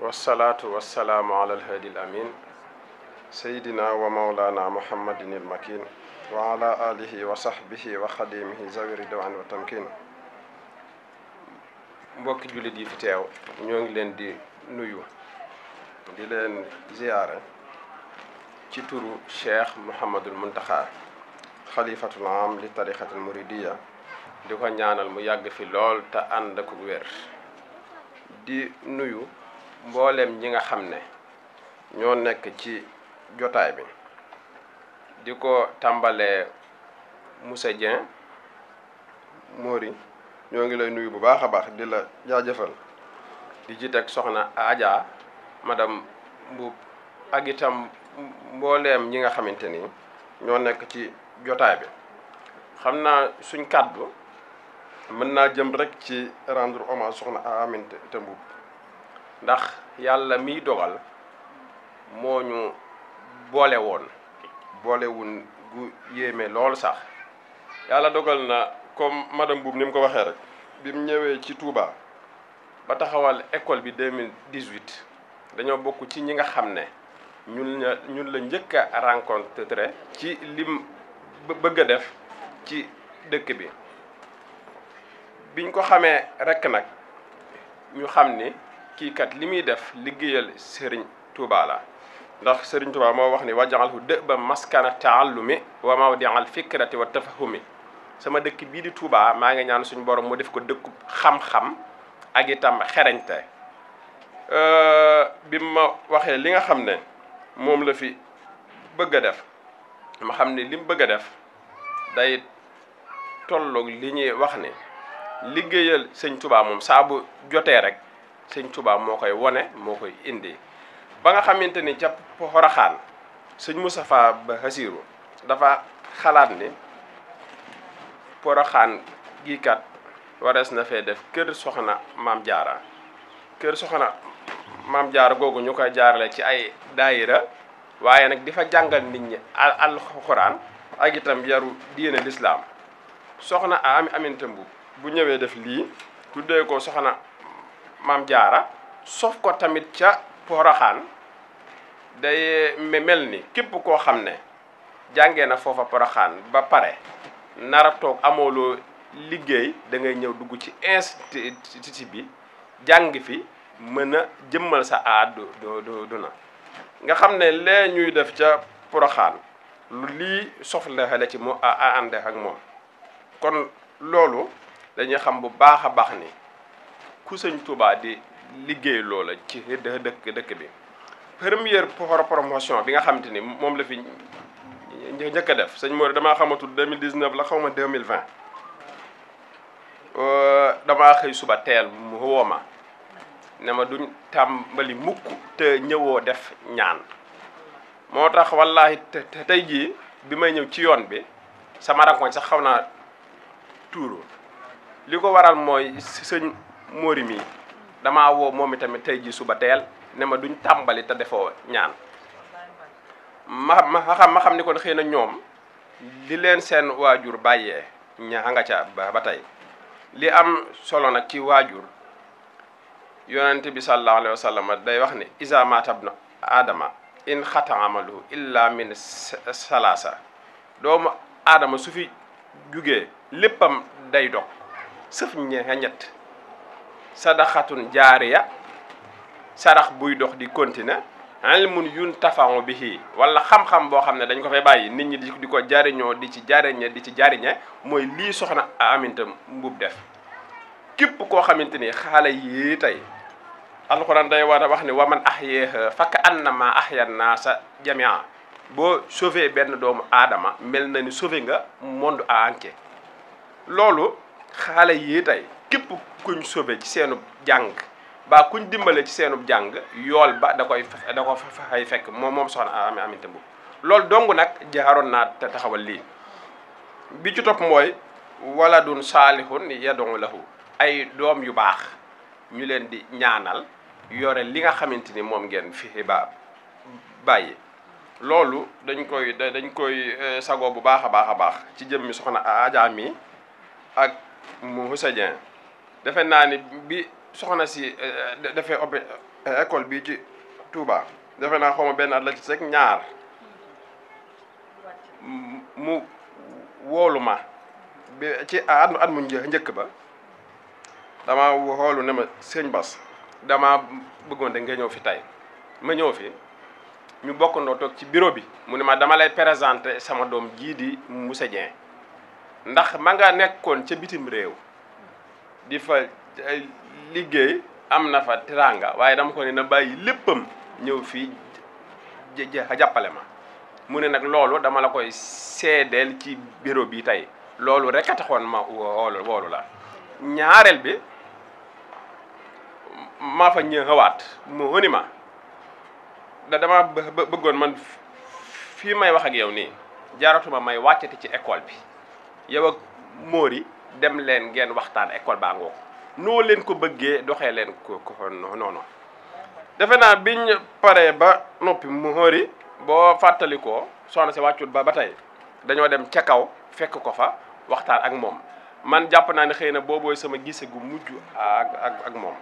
wasalaatu wasalaamu ala alhaadi al amin sayidina wa maulana muhammadin il makin wa ala alihi wa sahbihi wa xadimihi zawi ridwan wa tamkin. mbokki jullit yi fi teew ñoo ngi leen di nuyu di leen ziyaare ci turu cheikh Mouhamadul Muntaxa xalifatul am li tarixatul muridiya di ko ñaanal mu yàgg fi lool te ànd ak wér. di nuyu mboolem ñi nga xam ne ñoo nekk ci jotaay bi di ko tàmbalee Moussa Dieng Mori ñoo ngi lay nuyu bu baax a baax di la jaajëfal di ci teg soxna Adja madame Mbuub ak itam mbooleem ñi nga xamante ni ñoo nekk ci jotaay bi. xam naa suñ kàddu mën naa jëm rek ci rendre hommage soxna Aminata Mbuub ndax yàlla miy dogal moo ñu boolewun gu yéeme lool sax. yàlla dogal na comme madame Mbuub ni mu ko waxee rek bi mu ñëwee ci Touba ba taxawal école bi 2018 dañoo bokk ci ñi nga xam ne ñun la njëkk a rencontré ci lim bëgg a def ci dëkk bi. biñ ko xamee rek nag ñu xam ni kii kat li muy def liggéeyal Serigne Touba la ndax Serigne Touba moo wax ni wajaxalhu dëba maskana taallumi wa mawdi'al fikrati wa tafahumi. sama dëkk bii di Touba maa ngi ñaan suñu borom mu def ko dëkku xam-xam ak itam xereñte. bi ma waxee li nga xam ne moom la fi bëgg a def ma xam ne li mu bëgg a def day tolloog li ñuy wax ni liggéeyal sëñ Touba moom saa bu jotee rek sëñ Touba moo koy wone moo koy indi. ba nga xamante ni ca Poroxaan sëñ Moustapha Ba Hasiru dafa xalaat ni Poroxaan gii kat warees na fee def kër soxna maam jaara kër soxna maam jaara googu ñu koy jaarale ci ay daayira waaye nag di fa jàngal nit ñi alxuraan ak itam yaru diine lislaam. soxna Aminata Mbuub bu ñëwee def lii tuddee ko soxna maam jaara sof ko tamit ca Poroxaan day mel ni képp koo xam ne jàngee na foofa Poroxaan ba pare nara toog amooloo liggéey da ngay ñëw dugg ci institut bi jàng fi mën a jëmmal sa du na nga xam ne lee ñuy def ca Poroxaan lii soxla la ci mu ànd ak moom. kon loolu dañuy xam bu baax a baax ni ku sëñ Touba di liggéey loola ci dëkk bi. première promotion bi nga xamante ni moom la fi njëkk a def sëñ Mori damaa xamatul 2019 la xaw ma 2020 damaa xëy suba teel mu woo ma ne ma duñ tàmbali mukk te ñëwoo def ñaan. moo tax wallahi tey jii bi may ñëw ci yoon bi sama rankoñ sax xaw naa tuuru li ko waral mooy sëñ Mori mi damaa woo moom itamit tey jii suba teel ne ma duñ tàmbali te defoo ñaan. ma xam ni kon xëy na ñoom li leen seen waajur bàyyee ñaa nga ca ba tey. li am solo nag ci waajur yonent bi sallallahu alayhi wa sallam day wax ne iza mata ibnu aadama in xata amaluhu illa min salaasa. doomu aadama su fi jugee léppam day dog sëf ñett sadaxatun jaariya sarax buy dox di continuer ilmun yuntafa'u bihi wala xam-xam boo xam ne dañ ko fay bàyyi nit ñi di ko jariñoo di ci jariñe mooy lii soxna Aminata Mbuub def. képp koo xamante ni xaala yi tey alxuraan day war a wax ni waman ahyaha fakka annama ahya naasa jamia. boo sauvé benn doomu aadama mel na ni sauvé nga monde entier. loolu xaale yi tey képp kuñ sauvé ci seenub jàng ba kuñ dimbale ci seenub jàng yool ba da ko fay fekk moom soxna Aminata Mbuub. loolu dong nag jaaroon naa te taxawal lii. bi ci topp mooy waladun saalihun yad'u lahu. ay doom yu baax ñu leen di ñaanal yore li nga xamante ni moom ngeen fi bàyyi. loolu dañ koy sagoo bu baax a baax ci jëmmi soxna Adja mi ak Moussa Dieng. defe naa ni bi soxna si defee école bii ci Touba defe naa xaw ma benn at la ci rek ñaar mu woolu ma bi ci at mu njëkk ba dama xoolu ne ma sëñ Bass dama bëggoon de nga ñëw fi tey ma ñëw fi ñu bokkandoo toog ci bureau bi mu ne ma dama lay présenter sama doom jii di Moussa Dieng ndax ma nga nekkoon ca bitim réew di fa liggéey am na fa teraanga waaye dama ko ne na bàyyi léppam ñëw fii jàppale ma mu ne nag loolu dama la koy seedeel ci bureau bi tey loolu rek a taxoon ma woolu la ñaareel bi maa fa ñëwaat mu ni ma dama bëggoon man fii may wax ak yow nii jaaratuma may wàccati ci école bi yow ak Mori dem leen ngeen waxtaan école baa ngoo noo leen ko bëggee doxee leen ko noonu defe naa biñ paree ba noppi Mori boo fàttalikoo soxna si wàccut ba tey dañoo dem ca kaw fekk ko fa waxtaan ak moom man jàpp naa ne xëy na boobooy sama gise gu mujj ak moom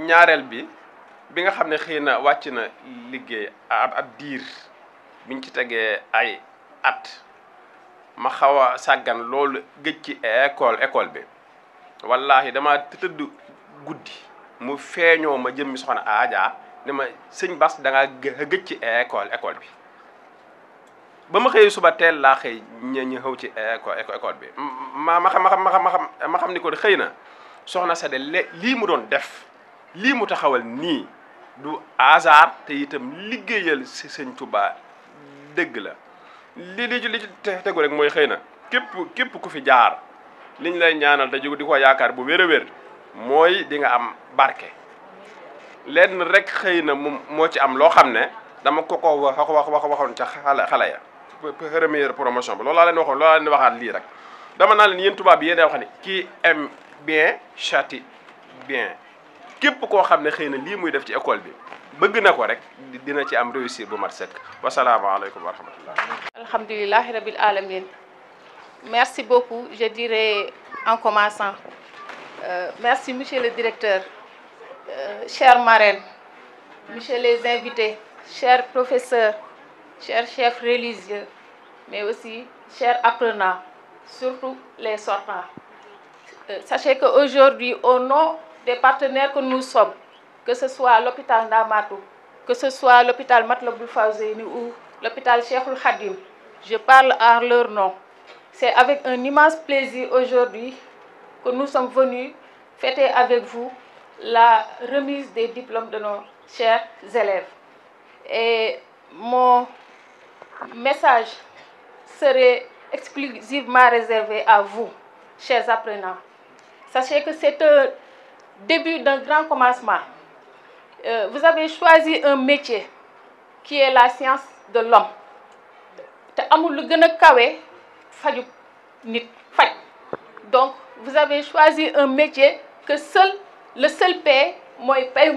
ñaareel bi nga xam ne xëy na wàcc na liggéey ab diir biñ ci tegee ay at ma xaw a sàggan loolu gëj ci école bi wallahi dama tëdd guddi mu feeñoo ma jëmmi soxna Adja ne ma sëñ Bass da ngaa gëj ci école bi ba ma xëyee suba teel laa xëy ñu xëw ci école bi ma xam ni ko xëy na soxna sa de lii mu doon def lii mu taxawal nii du hasard te itam liggéeyal si sëñ Touba dëgg la li ci tegu rek mooy xëy na képp ku fi jaar liñ lay ñaanal te di ko yaakaar bu wér a wér mooy di nga am barke lenn rek xëy na moom moo ci am loo xam ne dama ko waxoon ca xale ya première promotion bi loolu laa leen waxoon loolu laa leen waxaat lii rek dama naa leen yéen tubaab bi yéen wax ni qui aime bien châtie bien képp koo xam ne xëy na lii muy def ci école bi bëgg na ko rek dina ci am réussir bu mat sëkk wasalaamaaleykum wa rahmatullah. Alhamdulillahi rabbil alamin. Merci beaucoup, je dirais en commençant. Merci monsieur le directeur, chers marraines, monsieur les invités, chers professeurs, chers chefs religieux, mais aussi chers apprenants, surtout les sortants. Sachez qu'aujourd'hui, au nom des partenaires que nous sommes, que ce soit l'hôpital Ndamatou, que ce soit l'hôpital Matlaboul Fawzeyni ou l'hôpital Cheikhoul Khadim, je parle en leur nom. C'est avec un immense plaisir aujourd'hui que nous sommes venus fêter avec vous la remise des diplômes de nos chers élèves. Et mon message serait exclusivement réservé à vous, chers apprenants. Sachez que c'est un début d'un grand commencement. Vous avez choisi un métier qui est la science de l'homme. Donc, vous avez choisi un métier que le seul paie, moi, paye.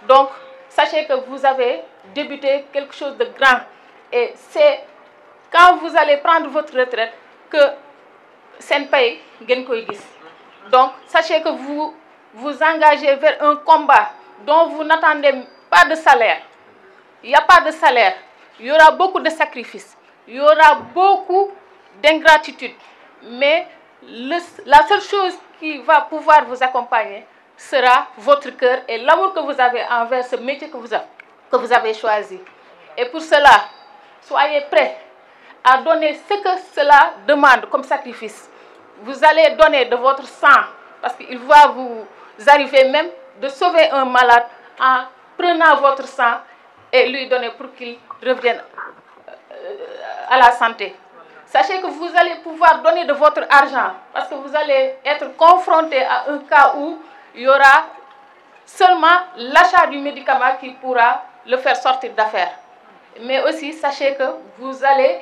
Donc, sachez que vous avez débuté quelque chose de grand. Et c'est quand vous allez prendre votre retraite que c'est paye. Donc, sachez que vous vous engagez vers un combat dont vous n'attendez pas de salaire. Il n'y a pas de salaire. Il y aura beaucoup de sacrifices. Il y aura beaucoup d'ingratitude. Mais la seule chose qui va pouvoir vous accompagner sera votre cœur et l'amour que vous avez envers ce métier que vous avez choisi. Et pour cela, soyez prêts à donner ce que cela demande comme sacrifice. Vous allez donner de votre sang parce qu'il va vous arriver même de sauver un malade en prenant votre sang et lui donner pour qu'il revienne à la santé. Sachez que vous allez pouvoir donner de votre argent parce que vous allez être confronté à un cas où il y aura seulement l'achat du médicament qui pourra le faire sortir d'affaires. Mais aussi, sachez que vous allez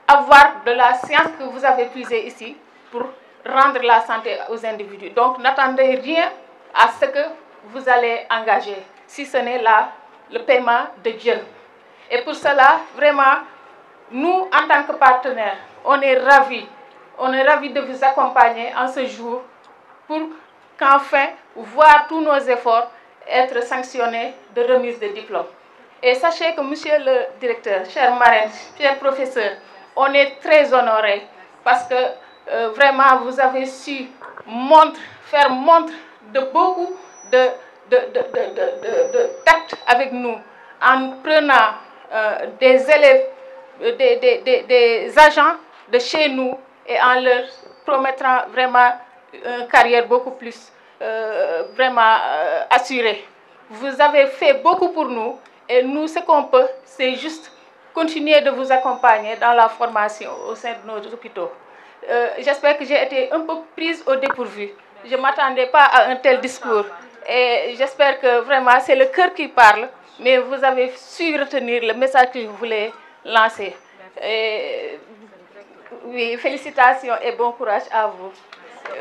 avoir de la science que vous avez puisée ici pour rendre la santé aux individus. Donc, n'attendez rien à ce que vous allez engager, si ce n'est là le paiement de Dieu. Et pour cela, vraiment, nous, en tant que partenaires, on est ravis de vous accompagner en ce jour pour qu'enfin voir tous nos efforts être sanctionnés de remise de diplôme. Et sachez que, monsieur le directeur, chers marraines, chers professeurs, on est très honorés parce que vraiment vous avez su faire montre de beaucoup de tact avec nous en prenant des élèves, des agents de chez nous et en leur promettant vraiment une carrière beaucoup plus assurée. Vous avez fait beaucoup pour nous et nous, ce qu'on peut, c'est juste continuer de vous accompagner dans la formation au sein de nos hôpitaux. J'espère que j'ai été un peu prise au dépourvu. Je ne m'attendais pas à un tel discours. Et j'espère que vraiment c'est le cœur qui parle, mais vous avez su retenir le message que je voulais lancer. Et, oui, félicitations et bon courage à vous.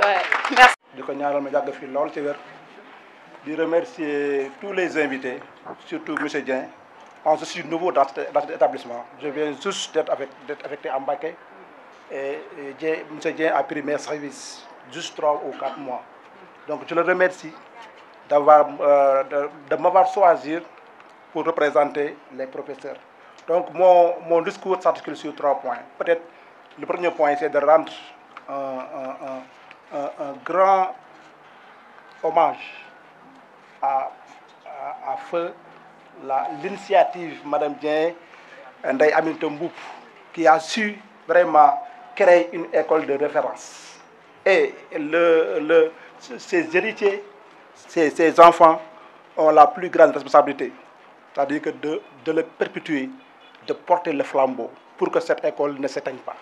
Ouais, merci. Je remercie tous les invités, surtout M. Dien. Je suis nouveau dans cet établissement. Je viens juste d'être affecté en Baké. Et M. Dien a pris mes services juste 3 ou 4 mois. Donc je le remercie de m'avoir choisi pour représenter les professeurs. Donc mon discours s'articule sur 3 points. Peut-être le premier point, c'est de rendre un grand hommage à feu l'initiative Mme Dien Ndeye Aminata Mboup, qui a su vraiment créer une école de référence. Et ses héritiers, ses enfants ont la plus grande responsabilité, c'est-à-dire que de le perpétuer, de porter le flambeau pour que cette école ne s'éteigne pas.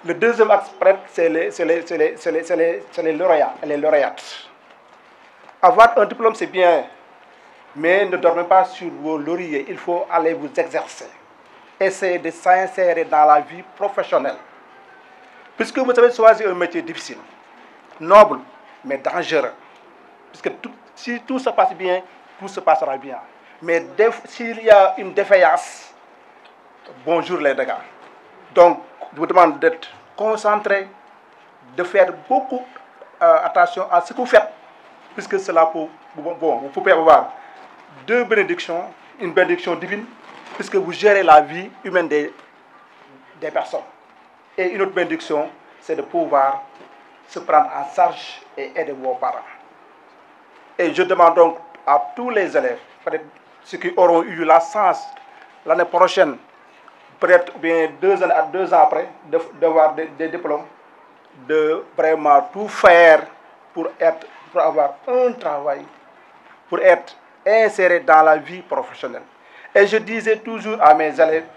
Le deuxième aspect, c'est les lauréats et les lauréates. Avoir un diplôme, c'est bien, mais ne dormez pas sur vos lauriers. Il faut aller vous exercer. Essayez de s'insérer dans la vie professionnelle. Puisque vous avez choisi un métier difficile, noble, mais dangereux. Puisque si tout se passe bien, tout se passera bien. Mais s'il y a une défaillance, bonjour les dégâts. Donc, je vous demande d'être concentré, de faire beaucoup attention à ce que vous faites, puisque cela peut, vous pouvez avoir 2 bénédictions, une bénédiction divine, puisque vous gérez la vie humaine des personnes. Et une autre bénédiction, c'est de pouvoir se prendre en charge et aider vos parents. Et je demande donc à tous les élèves, peut-être ceux qui auront eu la chance l'année prochaine, peut-être bien 2 ans après, d'avoir des diplômes, de vraiment tout faire pour avoir un travail, pour être inséré dans la vie professionnelle. Et je disais toujours à mes élèves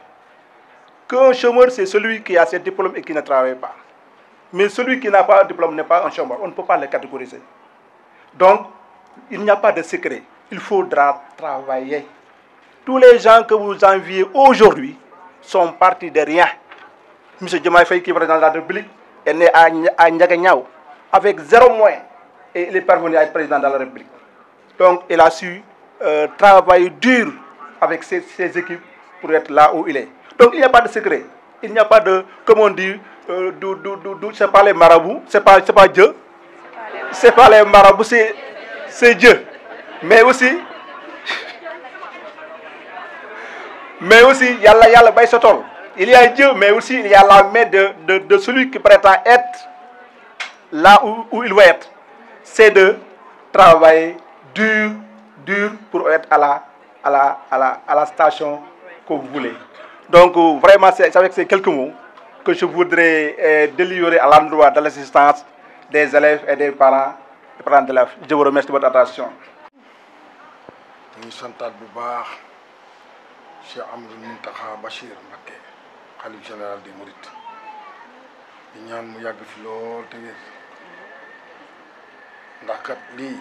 qu'un chômeur, c'est celui qui a ses diplômes et qui ne travaille pas. Mais celui qui n'a pas de diplôme n'est pas un chômeur. On ne peut pas le catégoriser. Donc, il n'y a pas de secret. Il faudra travailler. Tous les gens que vous enviez aujourd'hui sont partis de rien. M. Diomaye Faye, qui est président de la République, est né à Ndiaganiao avec 0 moyen. Et il est parvenu à être président de la République. Donc, il a su travailler dur avec ses équipes pour être là où il est. Donc, il n'y a pas de secret. Il n'y a pas de, comme on dit, ce n'est pas les marabouts, ce n'est pas Dieu. Ce n'est pas les marabouts, c'est Dieu. Mais aussi, yalla bay sotol. Il y a Dieu, mais aussi il y a la main de celui qui prétend être là où il doit être. C'est de travailler dur pour être à la station que vous voulez. Donc vraiment, c'est avec ces quelques mots que je voudrais délivrer à l'endroit de l'assistance des élèves et des parents d'élèves. Je vous remercie de votre attention. ñu santaat bu baax Cheikh Amadou Mountakha Bachir Mbacké xalif général des Mourides di ñaan mu yàgg fi lool te wér ndax kat lii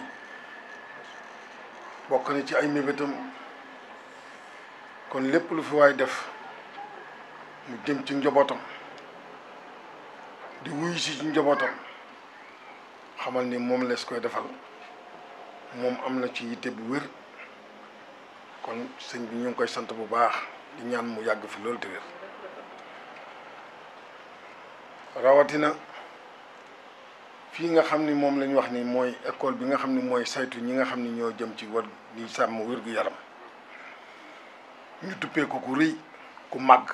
bokk na ci ay mébétam kon lépp lu fi waay def mu jëm ci njabootam di wuyu si ci njabootam xamal ni moom lees koy defal moom am na ci yitte bu wér. kon sëñ bi ñu ngi koy sant bu baax di ñaan mu yàgg fi loolu te wér rawatina fii nga xam ni moom lañ wax ni mooy école bi nga xam ni mooy saytu ñi nga xam ni ñoo jëm ci war di sàmm wér-gu-yaram ñu duppee ko ku rëy ku màgg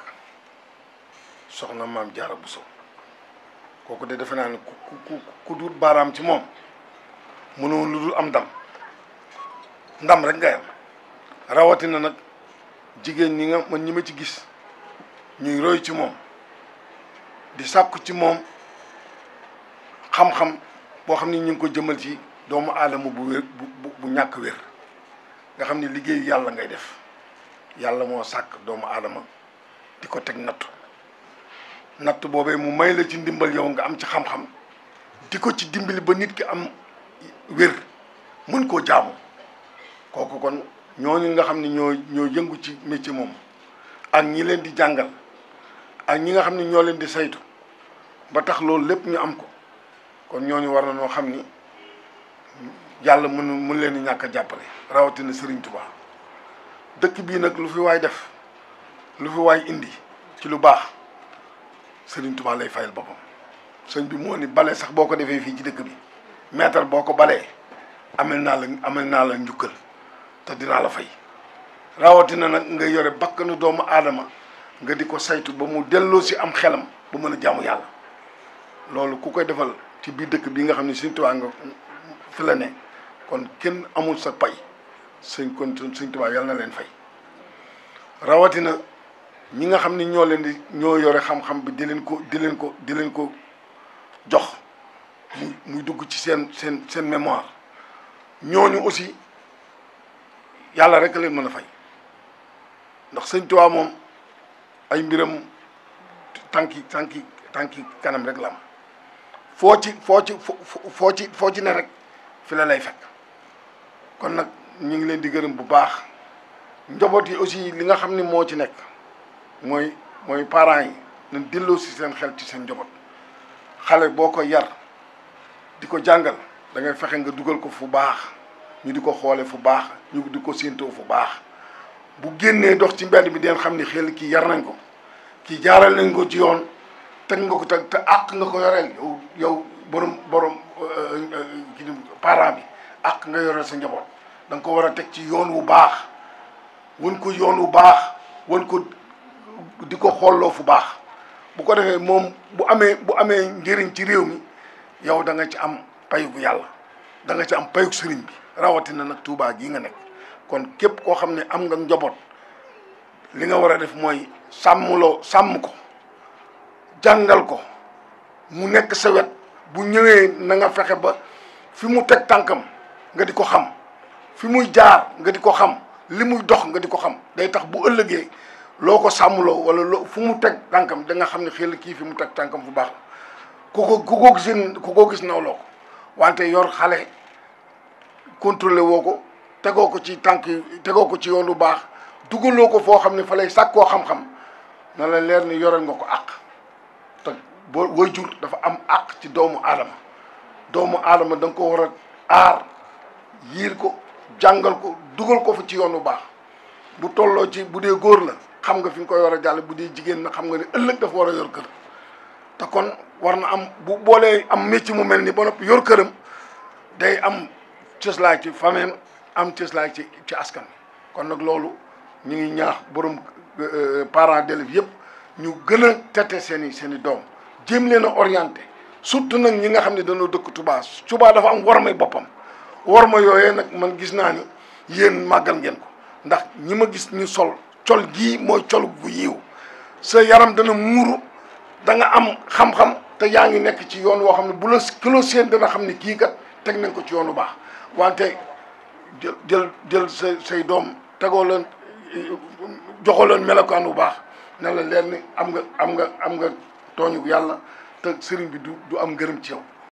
soxna Maam Jaara Buso kooku de defe naa ne ku dul baaraam ci moom mënoo lu dul am ndam rek ngay am rawatina nag jigéen ñi nga man ñi ma ci gis ñuy roy ci moom di sàkku ci moom xam-xam boo xam ni ñu ngi ko jëmal ci doomu aadama bu wér bu ñàkk wér nga xam ni liggéey yàlla ngay def yàlla moo sàkk doomu aadama di ko teg natt boobee mu may la ci ndimbal yow nga am ci xam-xam di ko ci dimbali ba nit ki am wér mën koo jaamu kooku kon ñooñu nga xam ni ñoo yëngu ci métier moom ak ñi leen di jàngal ak ñi nga xam ni ñoo leen di saytu ba tax loolu lépp ñu am ko kon ñooñu war na noo xam ni yàlla mën leen di ñàkk a jàppale rawatina Serigne Touba dëkk bii nag lu fi waay def lu fi waay indi ci lu baax Serigne Touba lay fayal boppam sëñ bi moo ni bale sax boo ko defee fii ci dëkk bi mètre boo ko balee amel naa la njukkal te dinaa la fay rawatina nag nga yore bakkanu doomu aadama nga di ko saytu ba mu delloo si am xelam ba mën a jaamu yàlla loolu ku koy defal ci biir dëkk bi nga xam ne Serigne Touba nga fi la ne kon kenn amul sa pay Serigne Touba yàlla na leen fay rawatina ñi nga xam ni ñoo yore xam-xam bi di leen ko jox muy dugg ci seen mémoire ñooñu aussi yàlla rek leen mën a fay ndax Sëñ Tuubaa moom ay mbiram tànki kanam rek la am foo ci ne rek fi la lay fekk kon nag ñu ngi leen di gërëm bu baax njaboot yi aussi li nga xam ni moo ci nekk mooy parents yi nañ delloo si seen xel ci seen njaboot xale boo ko yar di ko jàngal da ngay fexe nga dugal ko fu baax ñu di ko xoole fu baax ñu di ko séentoo fu baax bu génnee dox ci mbedd bi den xam ni xel kii yar nañ ko kii jaaral nañ ko ci yoon teg nga ko te àq nga ko yoreel yow borom kii parent bi àq nga yoreel sa njaboot da nga ko war a teg ci yoon wu baax wan ko yoon wu baax wan ko di ko xooloo fu baax bu ko defee moom bu amee njëriñ ci réew mi yow da nga ci am payug yàlla da nga ci am payug sëriñ bi rawatina nag Touba gii nga nekk kon képp koo xam ne am nga njaboot li nga war a def mooy sàmm ko jàngal ko mu nekk sa wet bu ñëwee na nga fexe ba fi mu teg tànkam nga di ko xam fi muy jaar nga di ko xam li muy dox nga di ko xam day tax bu ëllëgee loo ko sàmmloo wala fu mu teg tànkam da nga xam ne xel kii fi mu teg tànkam fu baax la ku ko gis nawloo ko wante yor xale contrôlé woo ko tegoo ko ci tànk tegoo ko ci yoon lu baax dugaloo ko foo xam ne fa lay sàkkoo xam-xam na la leer ni yoreel nga ko àq te boo waajur dafa am àq ci doomu aadama da nga ko war a aar yiir ko jàngal ko dugal ko fa ci yoon lu baax bu tolloo ci bu dee góor la xam nga fi nga koy war a jàll bu dee jigéen na xam nga ne ëllëg dafa war a yor kër te kon war na am bu boolee am métier mu mel ni ba noppi yor këram day am cëslaay ci famille am cëslaay ci askan kon nag loolu ñu ngi ñaax borom parents d'élèves yëpp ñu gën a tette seen i doom jéem leen a orienté surtout nag ñi nga xam ne dañoo dëkk Touba dafa am war may boppam war ma yooyee nag man gis naa ni yéen màggal ngeen ko ndax ñi ma gis ñu col gii mooy col gu yiiw sa yaram dana muuru da nga am xam-xam te yaa ngi nekk ci yoon woo xam ne bu la kilo seen dana xam ne kii kat teg nañ ko ci yoon bu baax wante jël say doom tegoo leen joxoo leen melokaan bu baax ne la leer ni am nga tooñu yàlla te sëriñ bi du am ngërëm ci yow